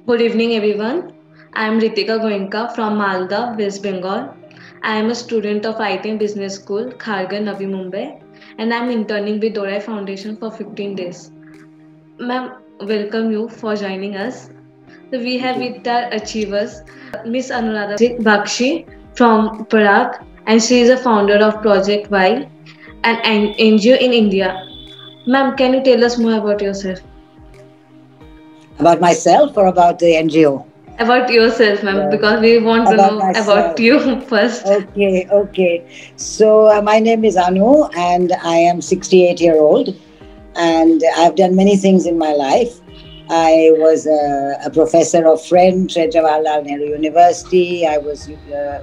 Good evening, everyone. I am Ritika Goenka from Malda, West Bengal. I am a student of IT and Business School, Khargar, Navi Mumbai, and I am interning with Dorai Foundation for 15 days. Ma'am, welcome you for joining us. So we Thank have you. with our achievers, Miss Anuradha Bakshi from Prague, and she is a founder of Project While, an NGO in India. Ma'am, can you tell us more about yourself? About myself or about the NGO? About yourself, ma'am, Well, because we want to about know about myself. you first. Okay. So my name is Anu, and I am 68-year-old, and I've done many things in my life. I was a professor of French at Jawaharlal Nehru University. I was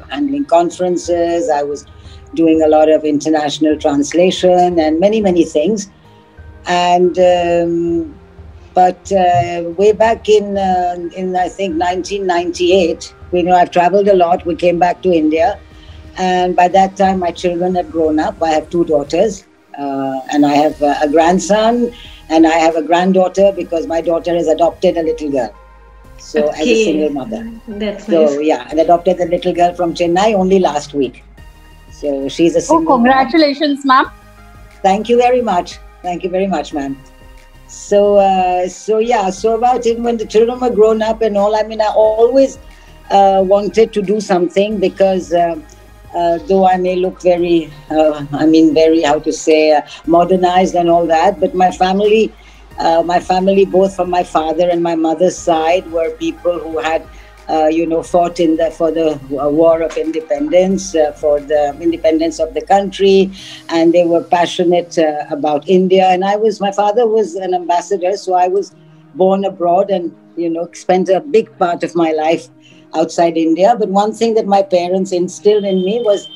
handling conferences. I was doing a lot of international translation and many things. And But way back in I think 1998, I've traveled a lot. We came back to India, and by that time my children had grown up. I have two daughters, and I have a grandson, and I have a granddaughter because my daughter has adopted a little girl. So as a single Okay, mother, that's so nice. yeah, and adopted the little girl from Chennai only last week. So she's a Oh, single mom. congratulations, ma'am. Thank you very much. Thank you very much, ma'am. So yeah. So about it when the children were grown up and all. I mean, I always wanted to do something because though I may look very, very how to say modernized and all that, but my family, both from my father and my mother's side, were people who had fought for the war of independence, for the independence of the country, and they were passionate about India. And my father was an ambassador, so I was born abroad and spent a big part of my life outside India. But one thing that my parents instilled in me was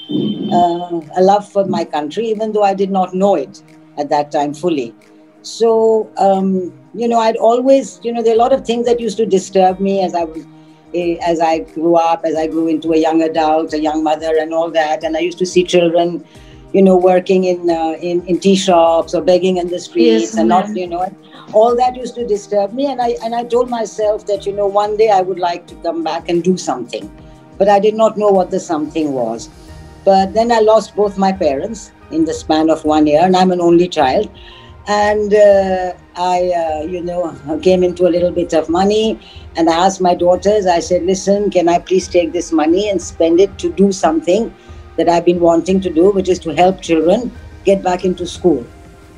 a love for my country, even though I did not know it at that time fully. So, I'd always, there are a lot of things that used to disturb me as I grew up, as I grew into a young adult, a young mother, and all that. And I used to see children, working in tea shops or begging in the Yes, streets, and not, ma'am. all that used to disturb me. And I told myself that one day I would like to come back and do something, but I did not know what the something was. But then I lost both my parents in the span of 1 year, and I'm an only child. And I came into a little bit of money, and I asked my daughters, I said, listen, can I please take this money and spend it to do something that I've been wanting to do, which is to help children get back into school.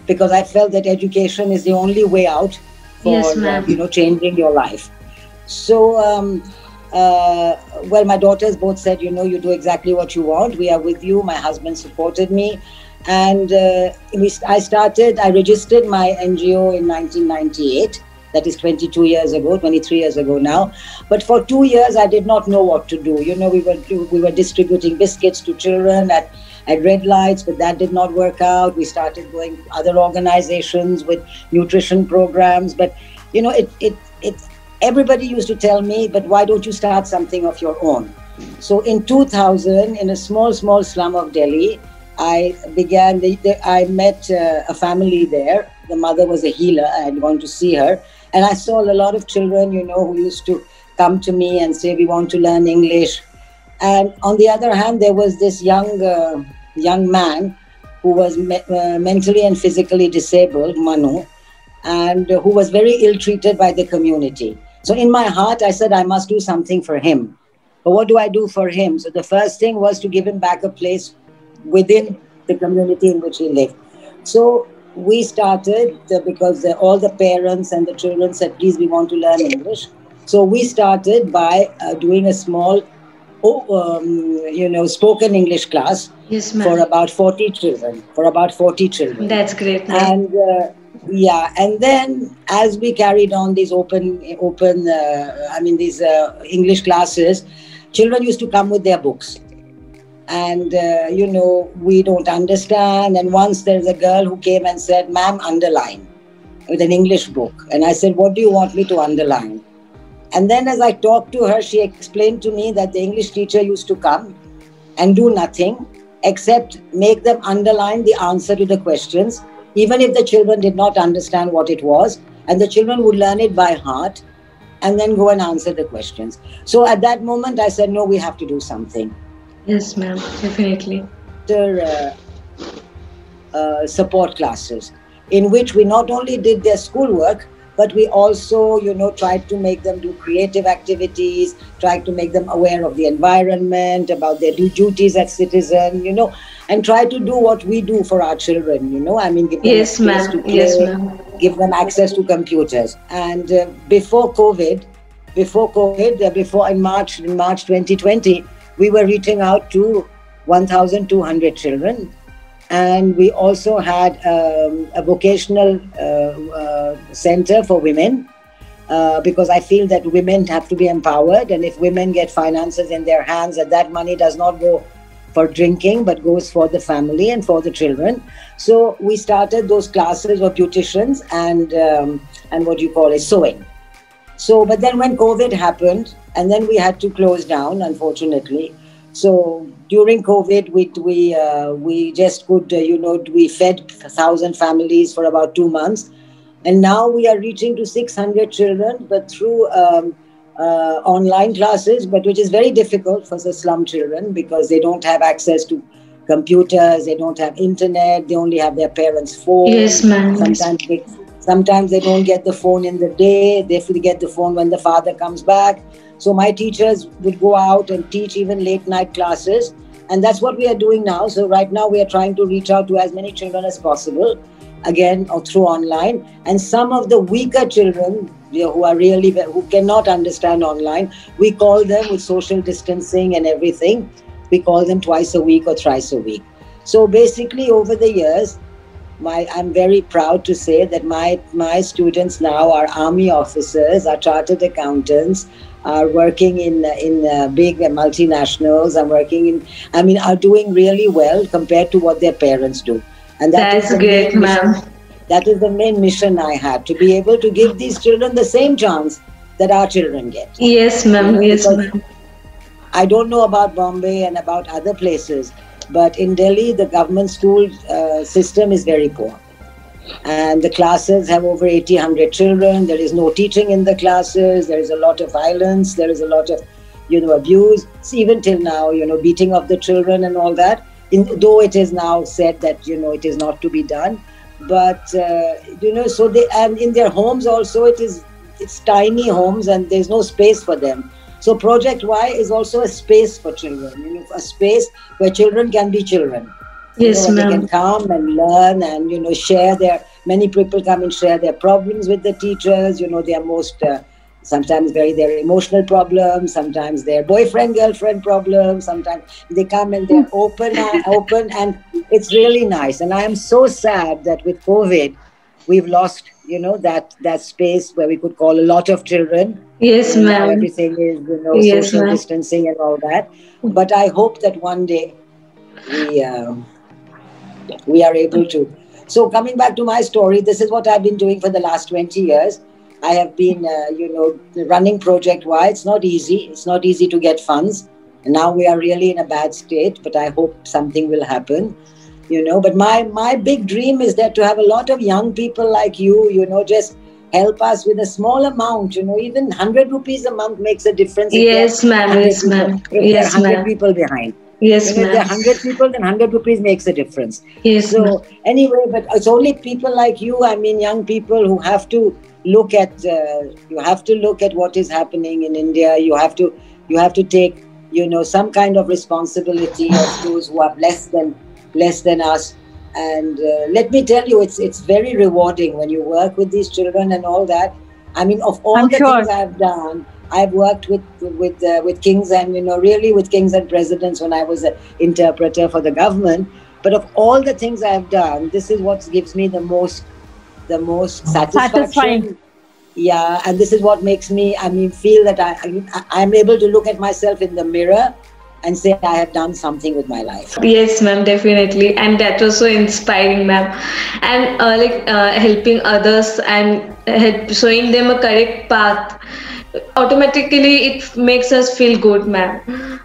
Because I felt that education is the only way out Yes, for, ma'am. changing your life. So, well, my daughters both said, you do exactly what you want. We are with you. My husband supported me. And I registered my NGO in 1998. That is 22 years ago, 23 years ago now. But for 2 years, I did not know what to do. We were distributing biscuits to children at red lights, but that did not work out. We started going to other organizations with nutrition programs. But, it everybody used to tell me, but why don't you start something of your own? So in 2000, in a small slum of Delhi, I met a family there. The mother was a healer. I had gone to see her. And I saw a lot of children, who used to come to me and say, we want to learn English. And on the other hand, there was this young man who was mentally and physically disabled, Manu, and who was very ill treated by the community. So in my heart, I said, I must do something for him. But what do I do for him? So the first thing was to give him back a place within the community in which he lived. So we started because all the parents and the children said, please, we want to learn English. So we started by doing a small, spoken English class Yes, for ma'am. about 40 children, That's great, ma'am. And yeah, and then as we carried on these these English classes, children used to come with their books. And we don't understand. And once there's a girl who came and said, ma'am, underline, with an English book. And I said, what do you want me to underline? And then as I talked to her, she explained to me that the English teacher used to come and do nothing except make them underline the answer to the questions, even if the children did not understand what it was. And the children would learn it by heart. and then go and answer the questions. So at that moment, I said, no, we have to do something. Yes, ma'am. Definitely. After support classes, in which we not only did their schoolwork, but we also, tried to make them do creative activities, tried to make them aware of the environment, about their duties as citizen, and try to do what we do for our children, I mean, give them a Yes, space to ma'am. play, Yes, ma'am. give them access to computers. And before in March 2020, we were reaching out to 1,200 children. And we also had a vocational center for women, because I feel that women have to be empowered. And if women get finances in their hands, that money does not go for drinking, but goes for the family and for the children. So we started those classes of beauticians and what you call it, sewing. So, but then when COVID happened, and then we had to close down, unfortunately. So during COVID, we just could, we fed 1,000 families for about 2 months. And now we are reaching to 600 children, but through online classes, but which is very difficult for the slum children because they don't have access to computers, they don't have internet, they only have their parents' phone. Yes, ma'am. Sometimes they don't get the phone in the day, they get the phone when the father comes back. So my teachers would go out and teach even late night classes. And that's what we are doing now. So right now we are trying to reach out to as many children as possible, again, or through online. And some of the weaker children who cannot understand online, we call them with social distancing and everything. We call them twice a week or thrice a week. So basically over the years, I'm very proud to say that my students now are army officers, are chartered accountants, are working in big multinationals, are doing really well compared to what their parents do. And that's great, ma'am. That is the main mission I had, to be able to give these children the same chance that our children get. Yes, ma'am. Yes, ma'am. I don't know about Bombay and about other places, but in Delhi, the government school system is very poor. And the classes have over 100 children. There is no teaching in the classes. There is a lot of violence. There is a lot of, abuse. Even till now, beating of the children and all that. Though it is now said that, it is not to be done. But, so and in their homes also, it's tiny homes and there's no space for them. So Project Y is also a space for children, a space where children can be children. Yes, ma'am. They can come and learn and, share many people come and share their problems with the teachers, their most, sometimes their emotional problems, sometimes their boyfriend, girlfriend problems, sometimes they come and they're open and it's really nice. And I am so sad that with COVID, we've lost, that space where we could call a lot of children. Yes, ma'am. Everything is, yes, social ma'am. distancing and all that. But I hope that one day we are able to. So coming back to my story, this is what I've been doing for the last 20 years. I have been, running Project Y. It's not easy. It's not easy to get funds. And now we are really in a bad state, but I hope something will happen. But my big dream is that to have a lot of young people like you, just help us with a small amount, even 100 rupees a month makes a difference. Yes, ma'am. Yes, ma'am. Yes, there are 100 people behind. Yes, ma'am. If there are 100 people, then 100 rupees makes a difference. Yes, so anyway, but it's only people like you, young people who have to look at, what is happening in India. You have to take, some kind of responsibility of those who are less than us. And let me tell you, it's very rewarding when you work with these children and all that. Of all things I've done, I've worked with kings and, really with kings and presidents when I was an interpreter for the government. But of all the things I've done, this is what gives me the most satisfaction. Yeah, and this is what makes me, feel that I'm able to look at myself in the mirror and say I have done something with my life. Yes, ma'am, definitely. And that was so inspiring, ma'am. And helping others and showing them a correct path, automatically it makes us feel good, ma'am.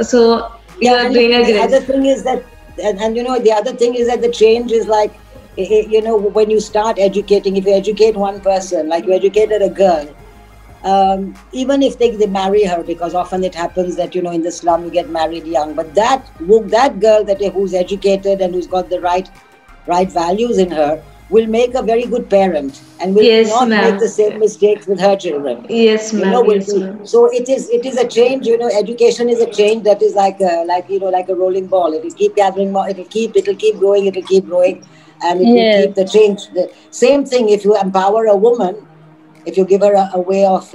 So you are doing a great. The other thing is that, the other thing is that the change is like, when you start educating, if you educate one person, like you educated a girl, even if they marry her, because often it happens that, in the slum you get married young, but that girl who's educated and who's got the right values in her will make a very good parent and will Yes, not make ma'am. the same mistakes with her children. Yes, ma'am. Yes, ma'am. So it is a change. Education is a change that is like a rolling ball. It'll keep gathering more. It'll keep growing. It'll keep growing, and it will keep Yes. the change. The same thing if you empower a woman, if you give her a way of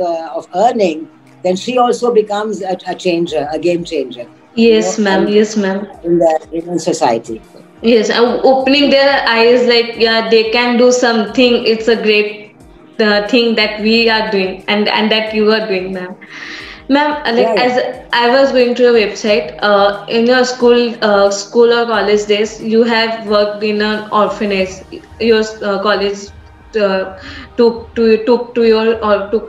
earning, then she also becomes a changer, a game changer. Yes, ma'am. And Yes, ma'am. in society. Yes, opening their eyes, like, yeah, they can do something. It's a great thing that we are doing, and that you are doing, ma'am. Ma'am, like, Yeah, yeah. as I was going to your website, in your school or college days, you have worked in an orphanage. Your college uh, took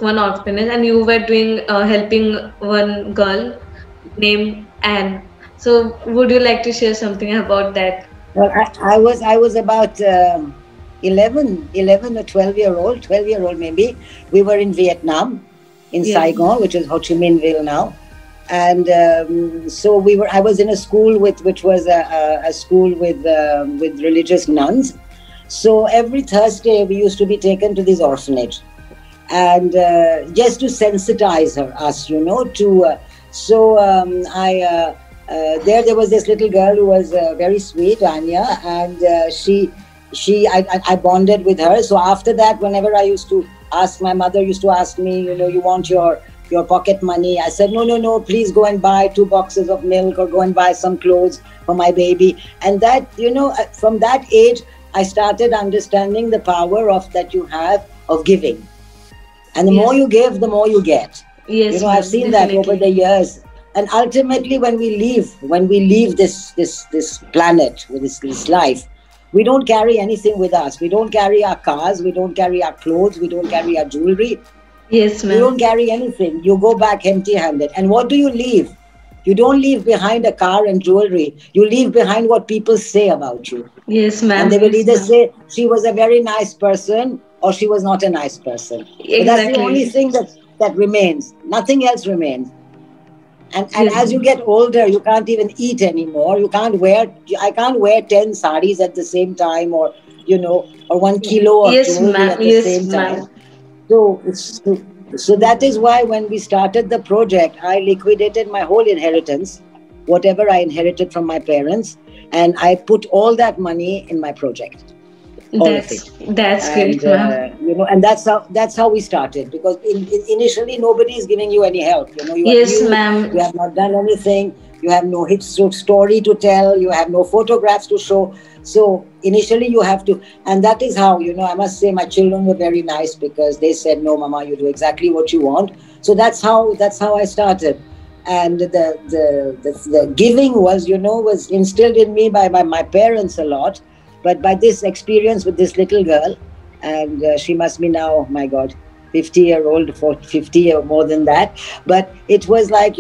one orphanage, and you were doing helping one girl named Anne. So, would you like to share something about that? Well, I was about 11 or 12-year-old maybe. We were in Vietnam, in Yeah. Saigon, which is Ho Chi Minh Ville now, and so I was in a school which was a school with religious nuns. So every Thursday we used to be taken to this orphanage, and just to sensitize us, to. So I. There was this little girl who was very sweet, Anya, and I bonded with her. So after that, whenever I used to ask, my mother used to ask me, you want your pocket money? I said, no, please go and buy 2 boxes of milk or go and buy some clothes for my baby. And that, from that age, I started understanding the power that you have of giving. And the more you give, the more you get. Yes, I've seen that over the years. And ultimately, when we leave this planet, with this life, we don't carry anything with us. We don't carry our cars. We don't carry our clothes. We don't carry our jewelry. Yes, ma'am. You don't carry anything. You go back empty-handed. And what do you leave? You don't leave behind a car and jewelry. You leave behind what people say about you. Yes, ma'am. And they will Yes, either ma'am. say she was a very nice person or she was not a nice person. But that's the only thing that remains. Nothing else remains. And Yes. as you get older, you can't even eat anymore. I can't wear 10 saris at the same time, or 1 kilo of Yes, jewelry ma'am. at the Yes, same ma'am. time. So that is why when we started the project, I liquidated my whole inheritance, whatever I inherited from my parents, and I put all that money in my project. All of it. That's great, ma'am. And that's how we started, because initially nobody is giving you any help. You are Yes, new, ma'am. you have not done anything, you have no hit story to tell, you have no photographs to show. So initially you have to, and that is how, I must say my children were very nice, because they said, no, Mama, you do exactly what you want. So that's how I started. And the giving was instilled in me by my parents a lot. But by this experience with this little girl, and she must be now, my God, 50-year-old, for 50 or more than that. But it was like,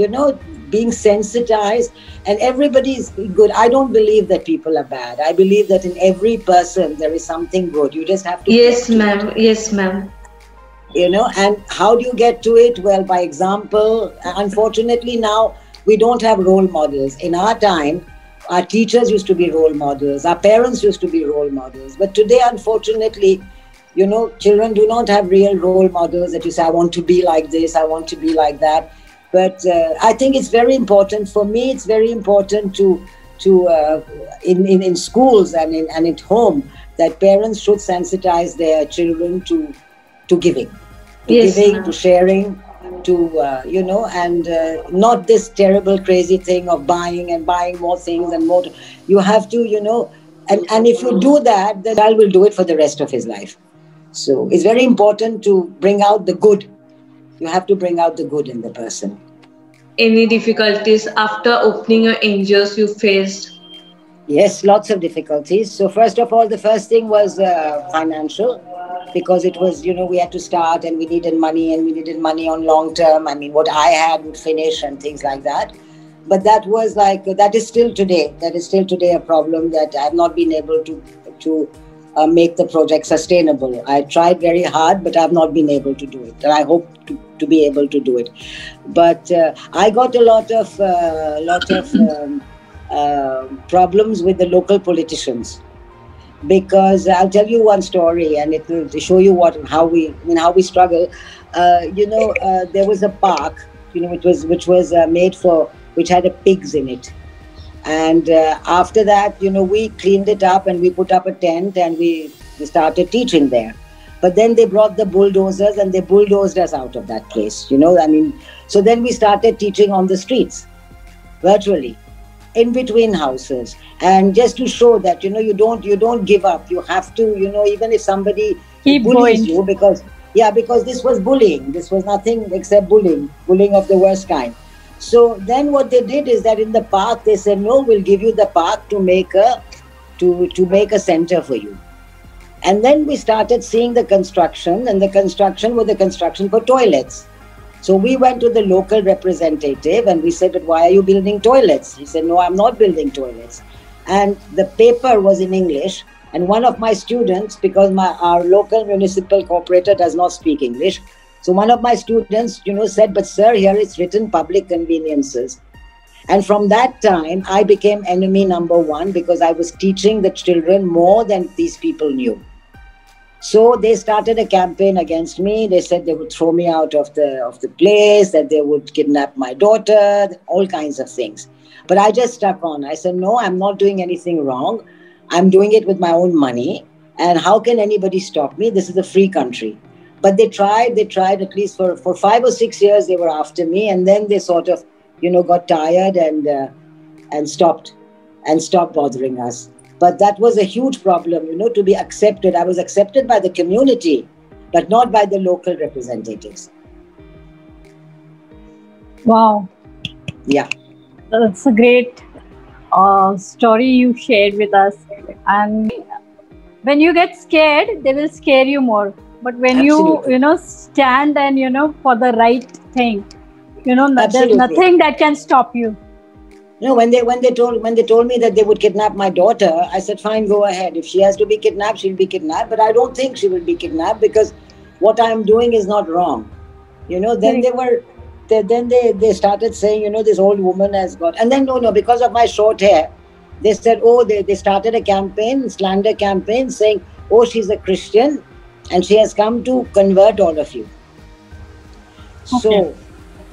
being sensitized, and everybody's good. I don't believe that people are bad. I believe that in every person there is something good. You just have to. Yes, ma'am. Yes, ma'am. And how do you get to it? Well, by example. Unfortunately, now we don't have role models. In our time, our teachers used to be role models. Our parents used to be role models. But today, unfortunately, children do not have real role models that you say, I want to be like this, I want to be like that. But I think it's very important. For me, it's very important to in schools and at home, that parents should sensitize their children to giving. Yes, Giving, ma'am. to sharing, to and not this terrible crazy thing of buying more things and more. You have to, and if you do that, the child will do it for the rest of his life. So it's very important to bring out the good. You have to bring out the good in the person. Any difficulties after opening your angels you faced? Yes, lots of difficulties. So first of all, the first thing was financial, because it was, we had to start and we needed money on long term. I mean, what I had would finish and things like that. But that is still today a problem, that I have not been able to make the project sustainable. I tried very hard, but I have not been able to do it. And I hope to be able to do it. But I got a lot of problems with the local politicians, because I'll tell you one story, and it will show you how we struggle. There was a park, which had a pigs in it, and after that, we cleaned it up and we put up a tent and we started teaching there. But then they brought the bulldozers and they bulldozed us out of that place. So then we started teaching on the streets, virtually, in between houses, and just to show that you don't give up. You have to, even if somebody keep bullies going. you, because this was bullying. This was nothing except bullying of the worst kind. So then what they did is that in the park they said, no, we'll give you the park to make a center for you. And then we started seeing the construction, and the construction was the construction for toilets. So we went to the local representative and we said, why are you building toilets? He said, no, I'm not building toilets. And the paper was in English. And one of my students, because our local municipal corporator does not speak English, so one of my students, said, but sir, here it's written public conveniences. And from that time, I became enemy number one, because I was teaching the children more than these people knew. So they started a campaign against me. They said they would throw me out of the place, that they would kidnap my daughter, all kinds of things. But I just stuck on. I said, no, I'm not doing anything wrong. I'm doing it with my own money. And how can anybody stop me? This is a free country. But they tried at least for 5 or 6 years, they were after me. And then they sort of, got tired and stopped bothering us. But that was a huge problem, to be accepted. I was accepted by the community, but not by the local representatives. Wow. Yeah. That's a great story you shared with us. And when you get scared, they will scare you more. But when Absolutely. you stand and, for the right thing, there's Absolutely. nothing that can stop you. When they told me that they would kidnap my daughter, I said, fine, go ahead. If she has to be kidnapped, she'll be kidnapped. But I don't think she will be kidnapped, because what I'm doing is not wrong. Then they started saying, this old woman has got, and then no, because of my short hair, they said, they started a slander campaign, saying, she's a Christian and she has come to convert all of you. Okay. So,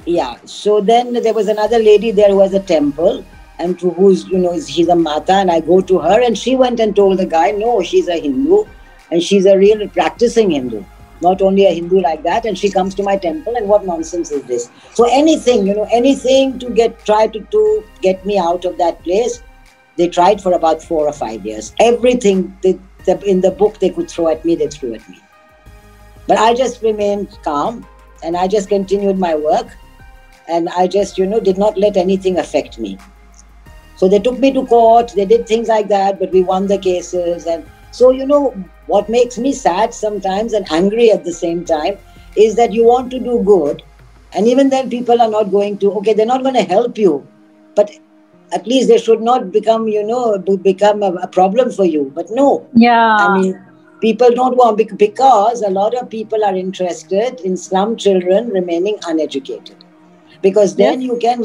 yeah. So then there was another lady there who has a temple, and who's, she's a Mata, and I go to her, and she went and told the guy, no, she's a Hindu, and she's a real practicing Hindu, not only a Hindu like that, and she comes to my temple, and what nonsense is this? So anything to try to get me out of that place. They tried for about 4 or 5 years. Everything in the book they could throw at me, they threw at me. But I just remained calm, and I just continued my work. And I just, did not let anything affect me. So they took me to court, they did things like that, but we won the cases. And so, what makes me sad sometimes and angry at the same time is that you want to do good. And even then people are not going to, they're not going to help you. But at least they should not become a problem for you. But no. Yeah. I mean, people don't want, because a lot of people are interested in slum children remaining uneducated. Because then you can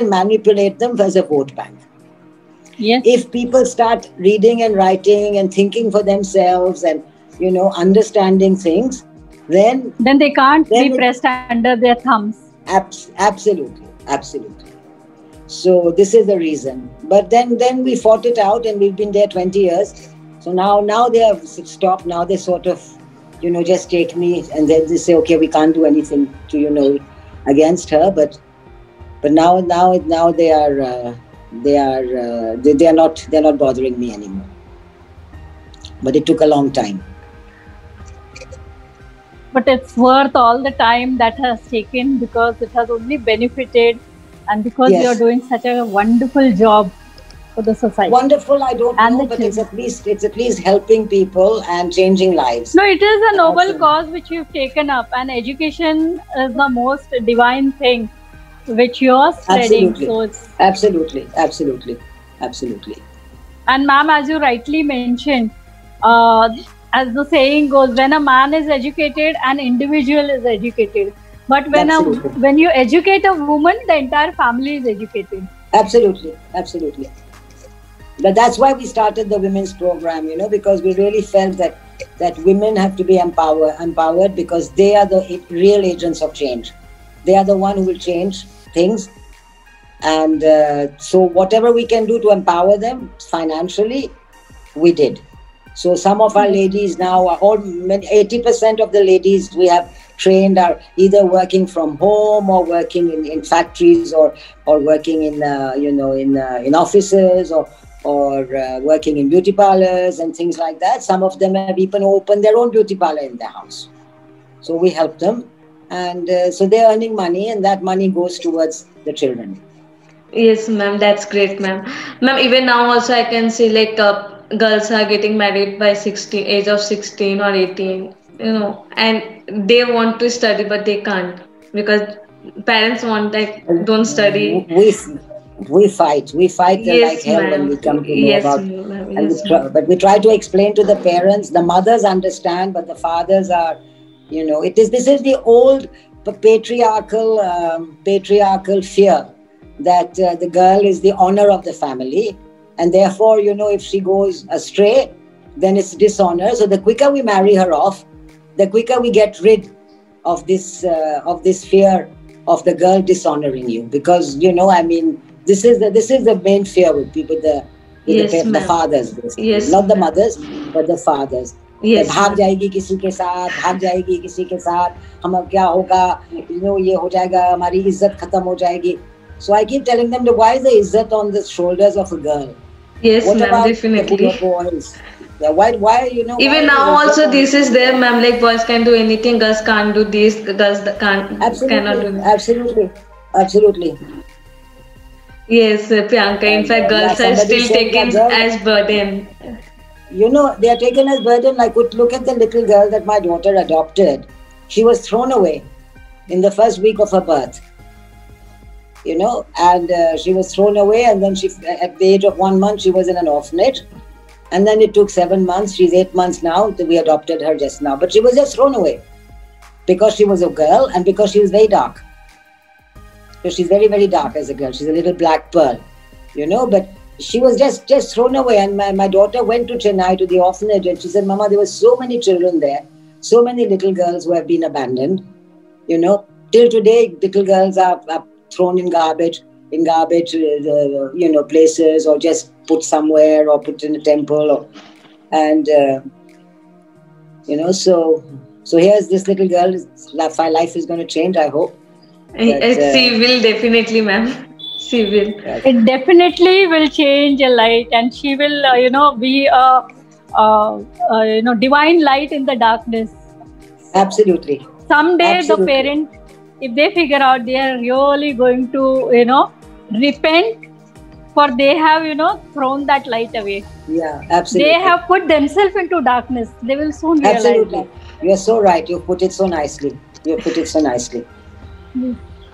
manipulate them as a vote bank. Yes. If people start reading and writing and thinking for themselves and understanding things, then they can't be pressed under their thumbs. Absolutely. So this is the reason. But then we fought it out, and we've been there 20 years. So now they have stopped. Now they sort of just take me, and then they say, okay, we can't do anything to against her, but now they are not bothering me anymore. But it took a long time. But it's worth all the time that has taken, because it has only benefited, and because Yes. you're doing such a wonderful job for the society. Wonderful, I don't And know, the but it's at least helping people and changing lives. No, it is a noble Awesome. cause which you've taken up, and education is the most divine thing which you're spreading. Absolutely. So it's, Absolutely. and ma'am, as you rightly mentioned, as the saying goes, when a man is educated, an individual is educated. But Absolutely. when you educate a woman, the entire family is educated. Absolutely. Absolutely. But that's why we started the women's program, because we really felt that women have to be empowered because they are the real agents of change. They are the one who will change things. And so whatever we can do to empower them financially, we did. So some of our ladies now are 80% of the ladies we have trained are either working from home or working in factories or working in offices or working in beauty parlors and things like that. Some of them have even opened their own beauty parlor in their house. So we help them, and so they're earning money, and that money goes towards the children. Yes, ma'am, that's great, ma'am. Ma'am, even now also I can see like girls are getting married by 16, age of 16 or 18, and they want to study but they can't because parents want like don't study. We fight like Yes, hell when ma'am. we come to know Yes, about, ma'am. and Yes, ma'am. but we try to explain to the parents. The mothers understand, but the fathers are, this is the old patriarchal fear that the girl is the honor of the family, and therefore, if she goes astray, then it's dishonor. So the quicker we marry her off, the quicker we get rid of this fear of the girl dishonoring you, because this is the main fear with people, Yes, the ma'am. fathers, basically, Yes, not the ma'am. mothers, but the fathers. Yes, भाग ma'am. जाएगी किसी के साथ, भाग जाएगी किसी के साथ, हम क्या होगा, ये हो जाएगा, हमारी इज्जत खत्म हो जाएगी. So I keep telling them, why is the izzat on the shoulders of a girl? Yes, What ma'am. about the poor Definitely. boys? Yeah, why Even why now the izzat also on this is there, ma'am. Like boys can do anything, girls can't do this, girls cannot do. Absolutely. Yes, Priyanka. In And fact, yeah, girls are somebody still saying that taken girl, as burden. they are taken as burden. Like, look at the little girl that my daughter adopted. She was thrown away in the first week of her birth. And she was thrown away, and then at the age of 1 month, she was in an orphanage. And then it took 7 months. She's 8 months now. We adopted her just now. But she was just thrown away because she was a girl and because she was very dark. So she's very, very dark as a girl. She's a little black pearl, but she was just thrown away. And my daughter went to Chennai to the orphanage, and she said, Mama, there were so many children there, so many little girls who have been abandoned. Till today, little girls are thrown in garbage, places, or just put somewhere or put in a temple. So here's this little girl. Life is going to change, I hope. She will definitely, ma'am. She will. It definitely will change a light, and she will, be a divine light in the darkness. Absolutely. Someday Absolutely. the parent, if they figure out, they are really going to, repent, for they have, thrown that light away. Yeah, absolutely. They have put themselves into darkness. They will soon realize absolutely. that. You are so right. You put it so nicely.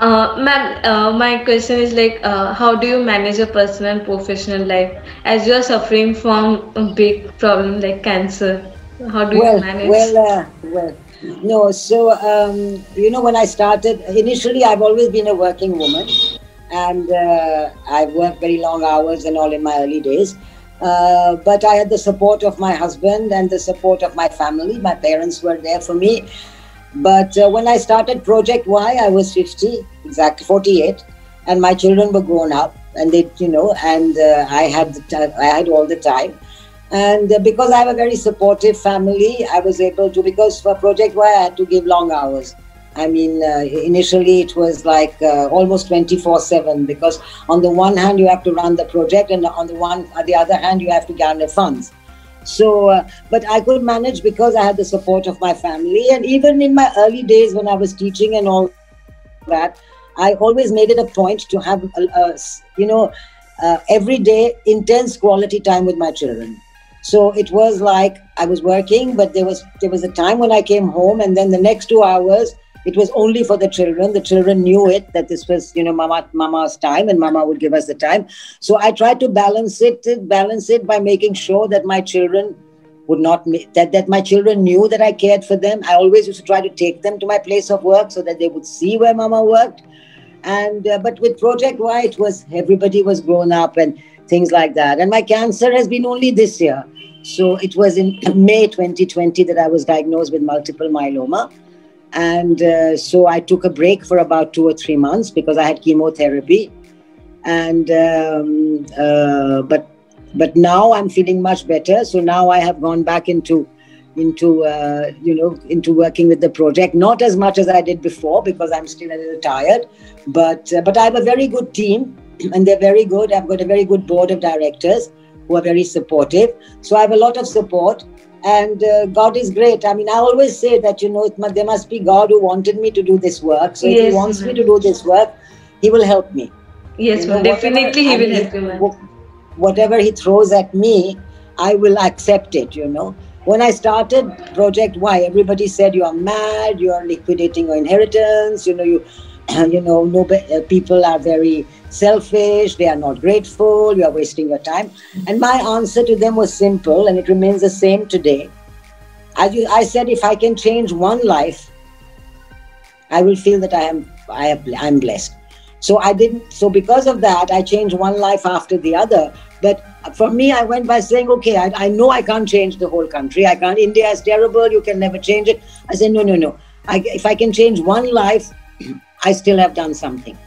Ma'am, my question is like, how do you manage your personal and professional life as you are suffering from a big problem like cancer? How do you manage? No. So when I started initially, I've always been a working woman, and I've worked very long hours and all in my early days. But I had the support of my husband and the support of my family. My parents were there for me. But when I started Project Y, I was 50, exactly 48, and my children were grown up, and they, and I had all the time. And because I have a very supportive family, I was able to, because for Project Y, I had to give long hours. I mean, initially it was like almost 24/7, because on the one hand you have to run the project, and on the other hand you have to garner funds. So, but I could manage because I had the support of my family. And even in my early days when I was teaching and all that, I always made it a point to have, every day intense quality time with my children. So it was like I was working, but there was a time when I came home, and then the next 2 hours, it was only for the children. The children knew it, that this was, Mama's time, and Mama would give us the time. So I tried to balance it by making sure that my children would not that my children knew that I cared for them. I always used to try to take them to my place of work so that they would see where Mama worked. And but with Project Y, it was everybody was grown up and things like that. And my cancer has been only this year. So it was in May 2020 that I was diagnosed with multiple myeloma. And so I took a break for about 2 or 3 months because I had chemotherapy. And but now I'm feeling much better. So now I have gone back into working with the project. Not as much as I did before because I'm still a little tired. But I have a very good team, and they're very good. I've got a very good board of directors who are very supportive. So I have a lot of support. And God is great. I mean, I always say that, there must be God who wanted me to do this work. So if He wants me to do this work, He will help me. Yes, definitely He will help you, ma'am. Whatever He throws at me, I will accept it, When I started Project Y, everybody said, you are mad, you are liquidating your inheritance, people are very selfish, they are not grateful, you are wasting your time. And my answer to them was simple, and it remains the same today. I said, if I can change one life, I will feel that I'm blessed. So because of that, I changed one life after the other. But for me, I went by saying, okay, I know I can't change the whole country. I can't. India is terrible. You can never change it. I said, no. If I can change one life, I still have done something.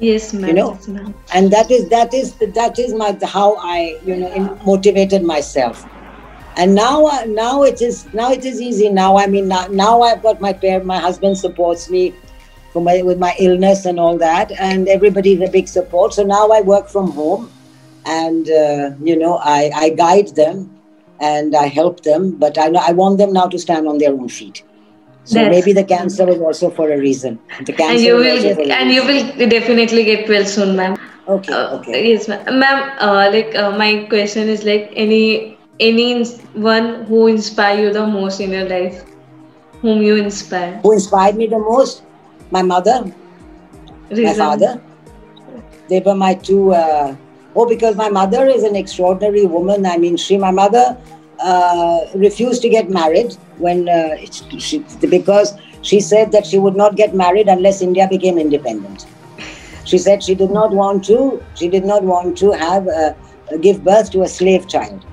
Yes, ma'am. Yes, ma'am. And that is how I motivated myself. And now it is easy. Now I've got my husband supports me with my illness and all that, and everybody is a big support. So now I work from home, and I guide them and I help them. But I want them now to stand on their own feet. So maybe the cancer was also for a reason. And you will definitely get well soon, ma'am. Okay. Yes, ma'am. My question is anyone who inspired you the most in your life, whom you inspire. Who inspired me the most? My mother, my father. They were my two. Because my mother is an extraordinary woman. I mean, my mother refused to get married because she said that she would not get married unless India became independent. She said she did not want to give birth to a slave child.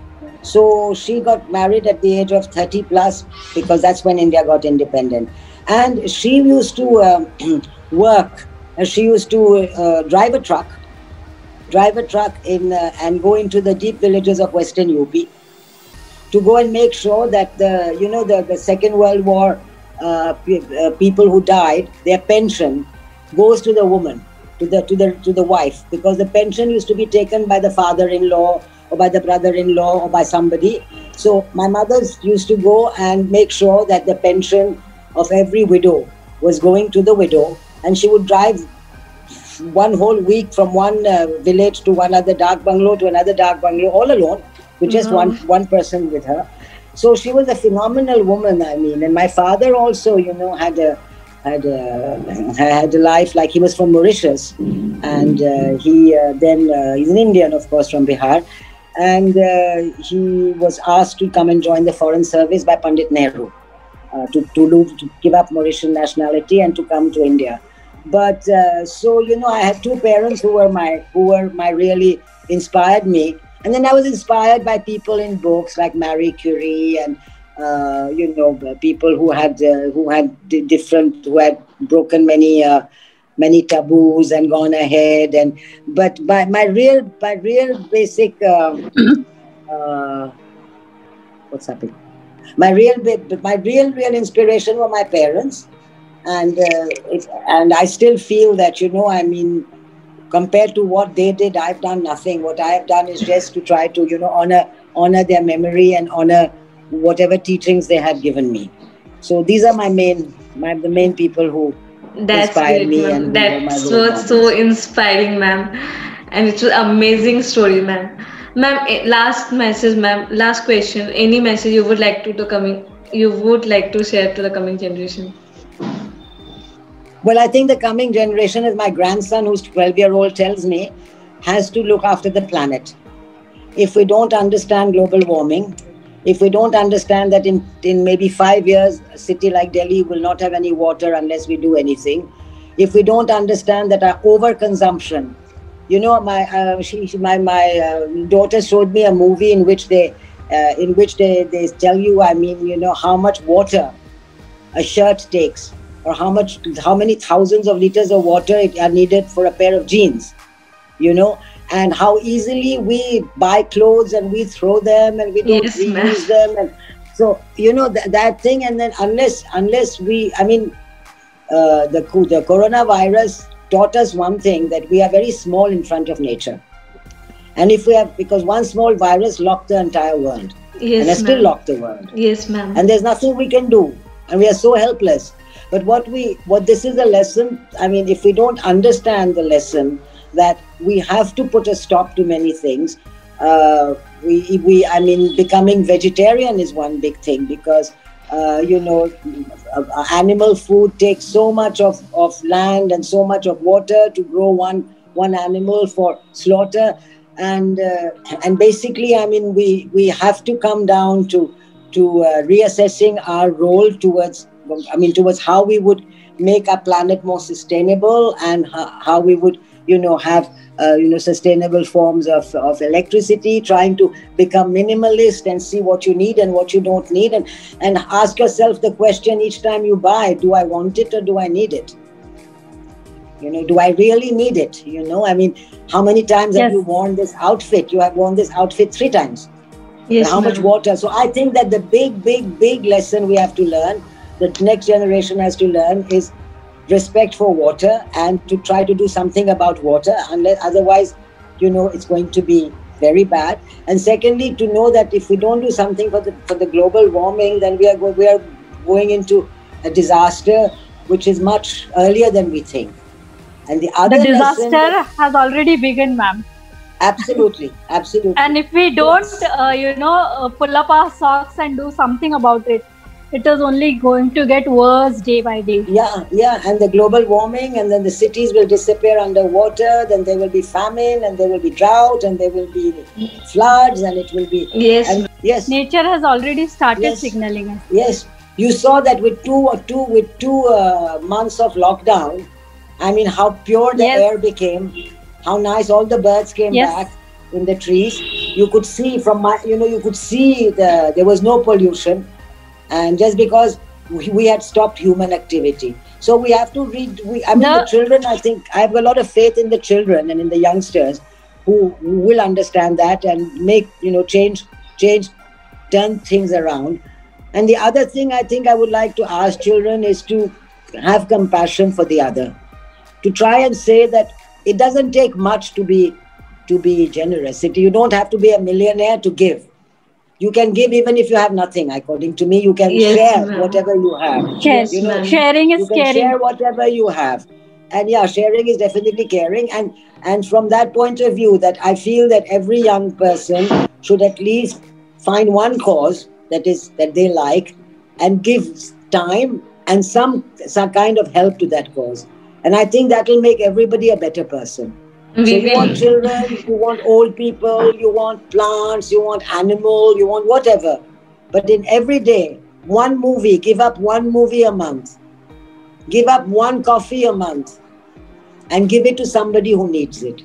So she got married at the age of 30 plus because that's when India got independent. And she used to work. She used to drive a truck and go into the deep villages of Western UP to go and make sure that the Second World War people who died, their pension goes to the woman, to the wife, because the pension used to be taken by the father-in-law or by the brother-in-law or by somebody. So my mother used to go and make sure that the pension of every widow was going to the widow, and she would drive one whole week from one village to one other dark bungalow to another dark bungalow, all alone, with just one person with her. So she was a phenomenal woman, I mean. And my father also, had a life like he was from Mauritius, and he's an Indian, of course, from Bihar, and he was asked to come and join the Foreign Service by Pandit Nehru to give up Mauritian nationality and to come to India. But I had two parents who really inspired me. And then I was inspired by people in books like Marie Curie and people who had broken many taboos and gone ahead. But my real basic what's happening? My real inspiration were my parents. And I still feel that, compared to what they did, I've done nothing. What I have done is just to try to, honor their memory and honor whatever teachings they had given me. So these are the main people who inspired me. Ma'am. That was so inspiring, ma'am. And it was an amazing story, ma'am. Ma'am, last message, ma'am. Last question. Any message you would like to share to the coming generation? Well, I think the coming generation, as my grandson, who's 12-year-old, tells me, has to look after the planet. If we don't understand global warming, If we don't understand that in maybe 5 years, a city like Delhi will not have any water unless we do anything. If we don't understand that our overconsumption, my daughter showed me a movie in which they tell you, I mean, how much water a shirt takes, or how many thousands of liters of water are needed for a pair of jeans, you know, and how easily we buy clothes and we throw them and we don't Yes, ma'am. reuse them. And so, that thing. And then unless we, I mean, the coronavirus taught us one thing, that we are very small in front of nature. And if we have, because one small virus locked the entire world, and has Yes, still ma'am. locked the world, Yes, ma'am. and there's nothing we can do, and we are so helpless. But what this is a lesson. I mean, if we don't understand the lesson that we have to put a stop to many things, I mean, becoming vegetarian is one big thing, because animal food takes so much of land and so much of water to grow one animal for slaughter. And basically, I mean, we have to come down to reassessing our role towards how we would make our planet more sustainable, and how we would have sustainable forms of electricity, trying to become minimalist and see what you need and what you don't need, and ask yourself the question each time you buy: do I want it or do I need it? Do I really need it? I mean, how many times have Yes. you worn this outfit? You have worn this outfit 3 times. Yes, How much ma'am. water? So I think that the big lesson we have to learn, the next generation has to learn, is respect for water, and to try to do something about water. Unless otherwise, it's going to be very bad. And secondly, to know that if we don't do something for the global warming, then we are going into a disaster which is much earlier than we think. And the The other disaster lesson, has already begun, ma'am. absolutely. And if we don't, pull up our socks and do something about it, it is only going to get worse day by day. Yeah, and the global warming, and then the cities will disappear underwater, then there will be famine, and there will be drought, and there will be floods, and it will be... Yes, And ma'am. yes, Nature has already started Yes. signaling us. yes, you saw that with two months of lockdown. I mean, how pure the Yes. air became, how nice all the birds came Yes. back in the trees. You could see there was no pollution, and just because we had stopped human activity. So we have to read. The children. I think I have a lot of faith in the children and in the youngsters who will understand that and make change, turn things around. And the other thing I think I would like to ask children is to have compassion for the other, to try and say that it doesn't take much to be generous. You don't have to be a millionaire to give. You can give even if you have nothing. According to me, you can Yes, share ma'am. whatever you have. Yes, ma'am. sharing You is can caring. share whatever you have. And yeah, sharing is definitely caring. And from that point of view, that I feel that every young person should at least find one cause that they like, and give time and some kind of help to that cause. And I think that will make everybody a better person. So We you want will. children, you want old people, you want plants, you want animal, you want whatever. But in every day, one movie, give up one movie a month. Give up one coffee a month, and give it to somebody who needs it.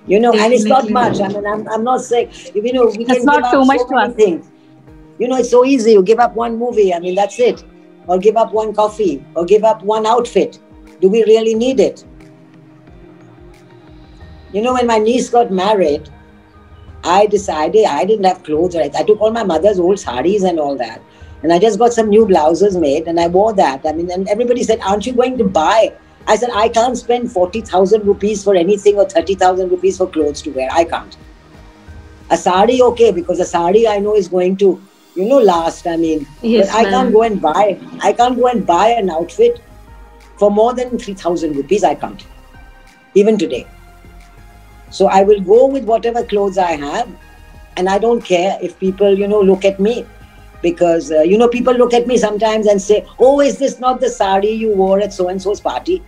And it's not Definitely, much. I ma'am. mean, I'm not saying, we can That's give not up too much so to many ask. things. It's so easy. You give up one movie, I mean, that's it. Or give up one coffee, or give up one outfit. Do we really need it? When my niece got married, I decided I didn't have clothes. Right? I took all my mother's old saris and all that. And I just got some new blouses made, and I wore that. I mean, and everybody said, aren't you going to buy? I said, I can't spend 40,000 rupees for anything, or 30,000 rupees for clothes to wear. I can't. A sari, okay, because a sari I know is going to, last. I mean, Yes, but I ma'am. can't go and buy an outfit for more than 3,000 rupees. I can't. Even today. So I will go with whatever clothes I have, and I don't care if people, look at me. Because, people look at me sometimes and say, oh, is this not the sari you wore at so-and-so's party?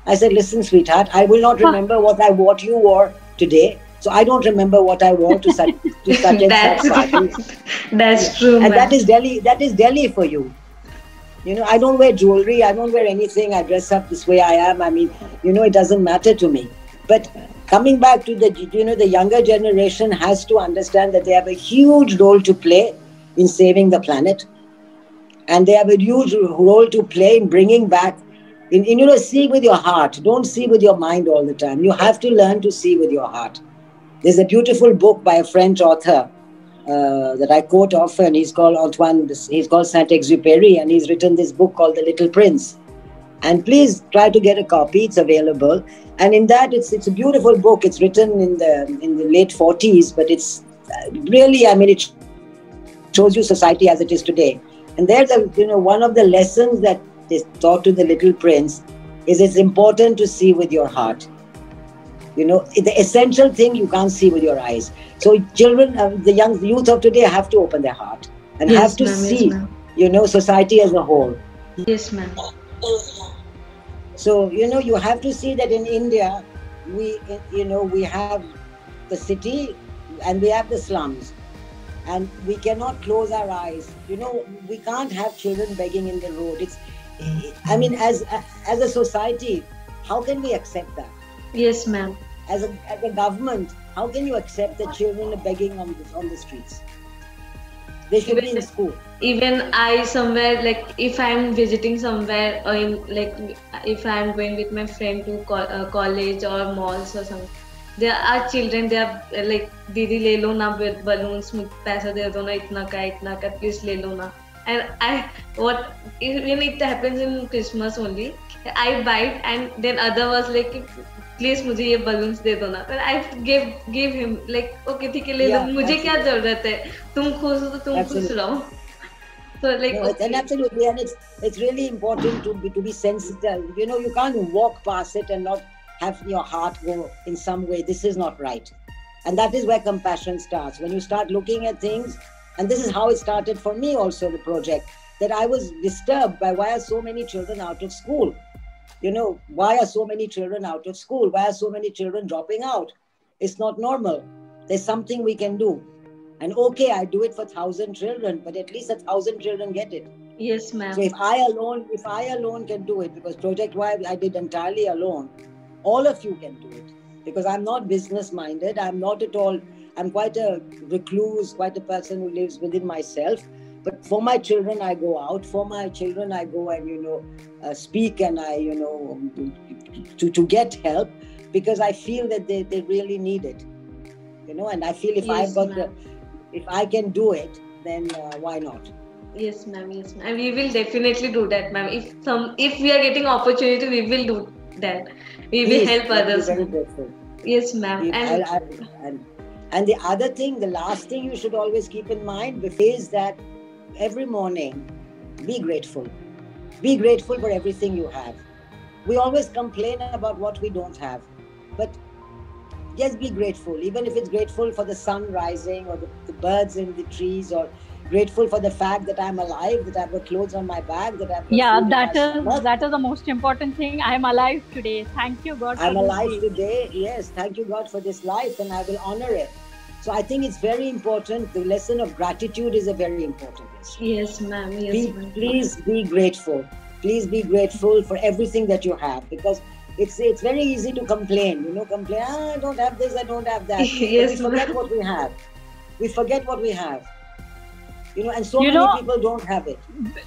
I said, listen, sweetheart, I will not remember what you wore today. So I don't remember what I wore to such and such parties. That's true, And ma'am. that is Delhi. That is Delhi for you. I don't wear jewelry. I don't wear anything. I dress up this way I am. I mean, it doesn't matter to me. But coming back to the younger generation has to understand that they have a huge role to play in saving the planet. And they have a huge role to play in bringing back, see with your heart. Don't see with your mind all the time. You have to learn to see with your heart. There's a beautiful book by a French author that I quote often. He's called Saint-Exupéry, and he's written this book called The Little Prince. And please try to get a copy. It's available. And in that, it's a beautiful book. It's written in the late 40s, but it's really, it shows you society as it is today. And there's one of the lessons that is taught to the Little Prince is it's important to see with your heart. The essential thing you can't see with your eyes. So children, the youth of today have to open their heart and have to see, society as a whole. Yes, ma'am. So, you have to see that in India, we have the city and we have the slums. And we cannot close our eyes. We can't have children begging in the road. As a society, how can we accept that? Yes, ma'am. As a government, how can you accept that children are begging on the streets? They should be in school. Even I somewhere, like if I'm visiting somewhere, or if I'm going with my friend to college or malls or something, there are children, they are like, Didi le lo na balloons, paisa de do na, itna ka, please le lo na. And when it happens in Christmas only, I bite, and then other was like, please mujhe ye balloons de do na. Then I give him like, okay, theek hai, le lo, mujhe kya zarurat hai, tum khush ho to tum khush raho. So like, and absolutely, and it's really important to be sensitive. You can't walk past it and not have your heart go in some way. This is not right. And that is where compassion starts. When you start looking at things, and this is how it started for me also, the project, that I was disturbed by why are so many children out of school? Why are so many children out of school? Why are so many children dropping out? It's not normal. There's something we can do. And okay, I do it for 1,000 children, but at least 1,000 children get it. Yes, ma'am. So if I alone can do it, because Project Y I did entirely alone, all of you can do it. Because I'm not business minded. I'm not at all. I'm quite a recluse, quite a person who lives within myself. But for my children, I go out. For my children, I go and speak, and I to get help, because I feel that they really need it. And I feel if I can do it, then why not? Yes, ma'am. Yes, ma'am. And we will definitely do that, ma'am. If we are getting opportunity, we will do that. We will help others. Very grateful. Yes, ma'am. And the other thing, the last thing you should always keep in mind is that every morning, be grateful. Be grateful for everything you have. We always complain about what we don't have, but just be grateful. Even if it's grateful for the sun rising, or the birds in the trees, or grateful for the fact that I'm alive, that I've got clothes on my back, that I've got that is the most important thing. I'm alive today. Thank you, God. I'm alive today. Yes, thank you, God, for this life, and I will honor it. So I think it's very important. The lesson of gratitude is a very important lesson. Yes, ma'am. Yes, ma'am. Please be grateful. Please be grateful for everything that you have, because it's very easy to complain. Complain. I don't have this. I don't have that. Yes, we forget what we have. We forget what we have. And so many people don't have it.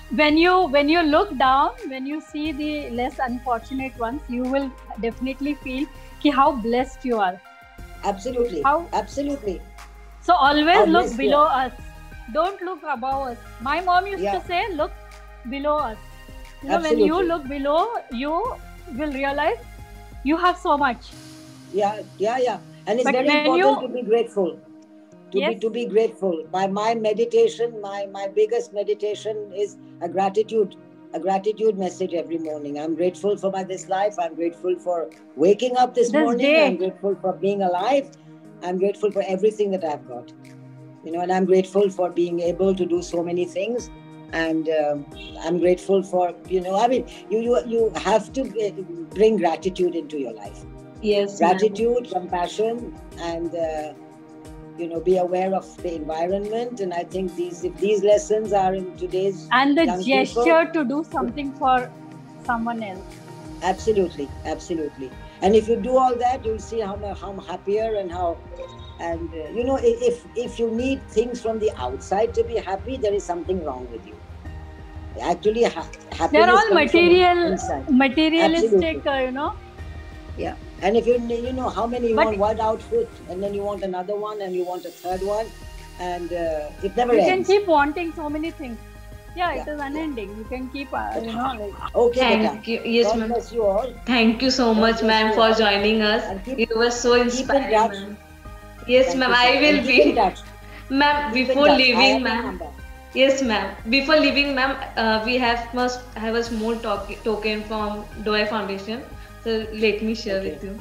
When you look down, when you see the less unfortunate ones, you will definitely feel how blessed you are. Absolutely. Absolutely. So always look below us. Don't look above us. My mom used to say, look below us. When you look below, you will realize you have so much. Yeah. And it's very important to be grateful. To be grateful. My meditation, my biggest meditation is a gratitude message every morning. I'm grateful for this life. I'm grateful for waking up this morning. I'm grateful for being alive. I'm grateful for everything that I've got. And I'm grateful for being able to do so many things. And I'm grateful for, you have to bring gratitude into your life. Yes, gratitude, compassion, and be aware of the environment. And I think if these lessons are in today's and the young gesture people, to do something for someone else. Absolutely. And if you do all that, you'll see how happier and if you need things from the outside to be happy, there is something wrong with you. Actually, happiness. They're all materialistic, Yeah, and if you how many you want one outfit, and then you want another one, and you want a third one, and it never ends. You can keep wanting so many things. Yeah, it is unending. You can keep, Okay, thank you. Yes, God bless you all. Thank you so much, ma'am, for joining us. You were so inspiring, ma'am. Yes, ma'am, I will be. Ma'am, before leaving, ma'am. Yes, ma'am. Before leaving, ma'am, we must have a small token from Dorai Foundation. So let me share with you.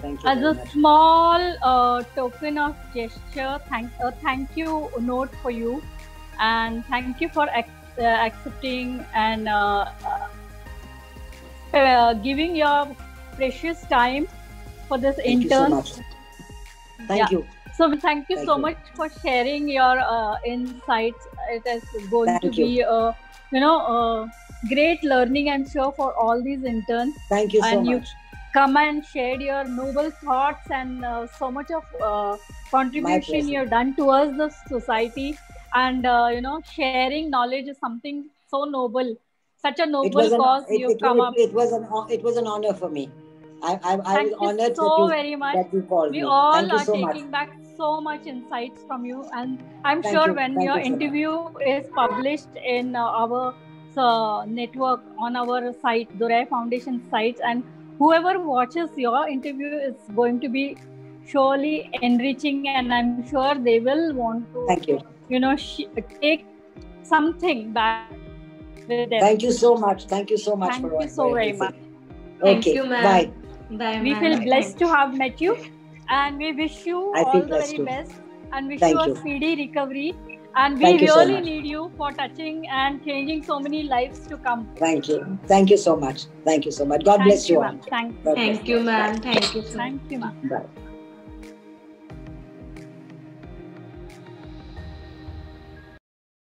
Thank you. As a small token of gesture, thank you note for you, and thank you for accepting and giving your precious time for this intern. Thank you so much. Thank you. So thank you so much for sharing your insights. It is going to be a great learning, I'm sure, for all these interns. Thank you so much. You come and shared your noble thoughts and so much of contribution you've done towards the society. And sharing knowledge is something so noble. Such a noble cause you've come up. It was an honor for me. I was honored very much. That you called me. We all Thank are you so taking back so much insights from you, and I'm sure when your interview is published in our network on our site, Dorai Foundation site, and whoever watches your interview is going to be surely enriching, and I'm sure they will want to take something back with them. Thank you so much. Thank you so much. Thank you so very much. Thank you, ma'am. Bye. Bye, we feel blessed to have met you, and we wish you all the very best, and wish you a speedy recovery. And we really need you for touching and changing so many lives to come. Thank you. Thank you so much. God bless you all. Thank you, ma'am. Thank you. Thank you, ma'am. Bye.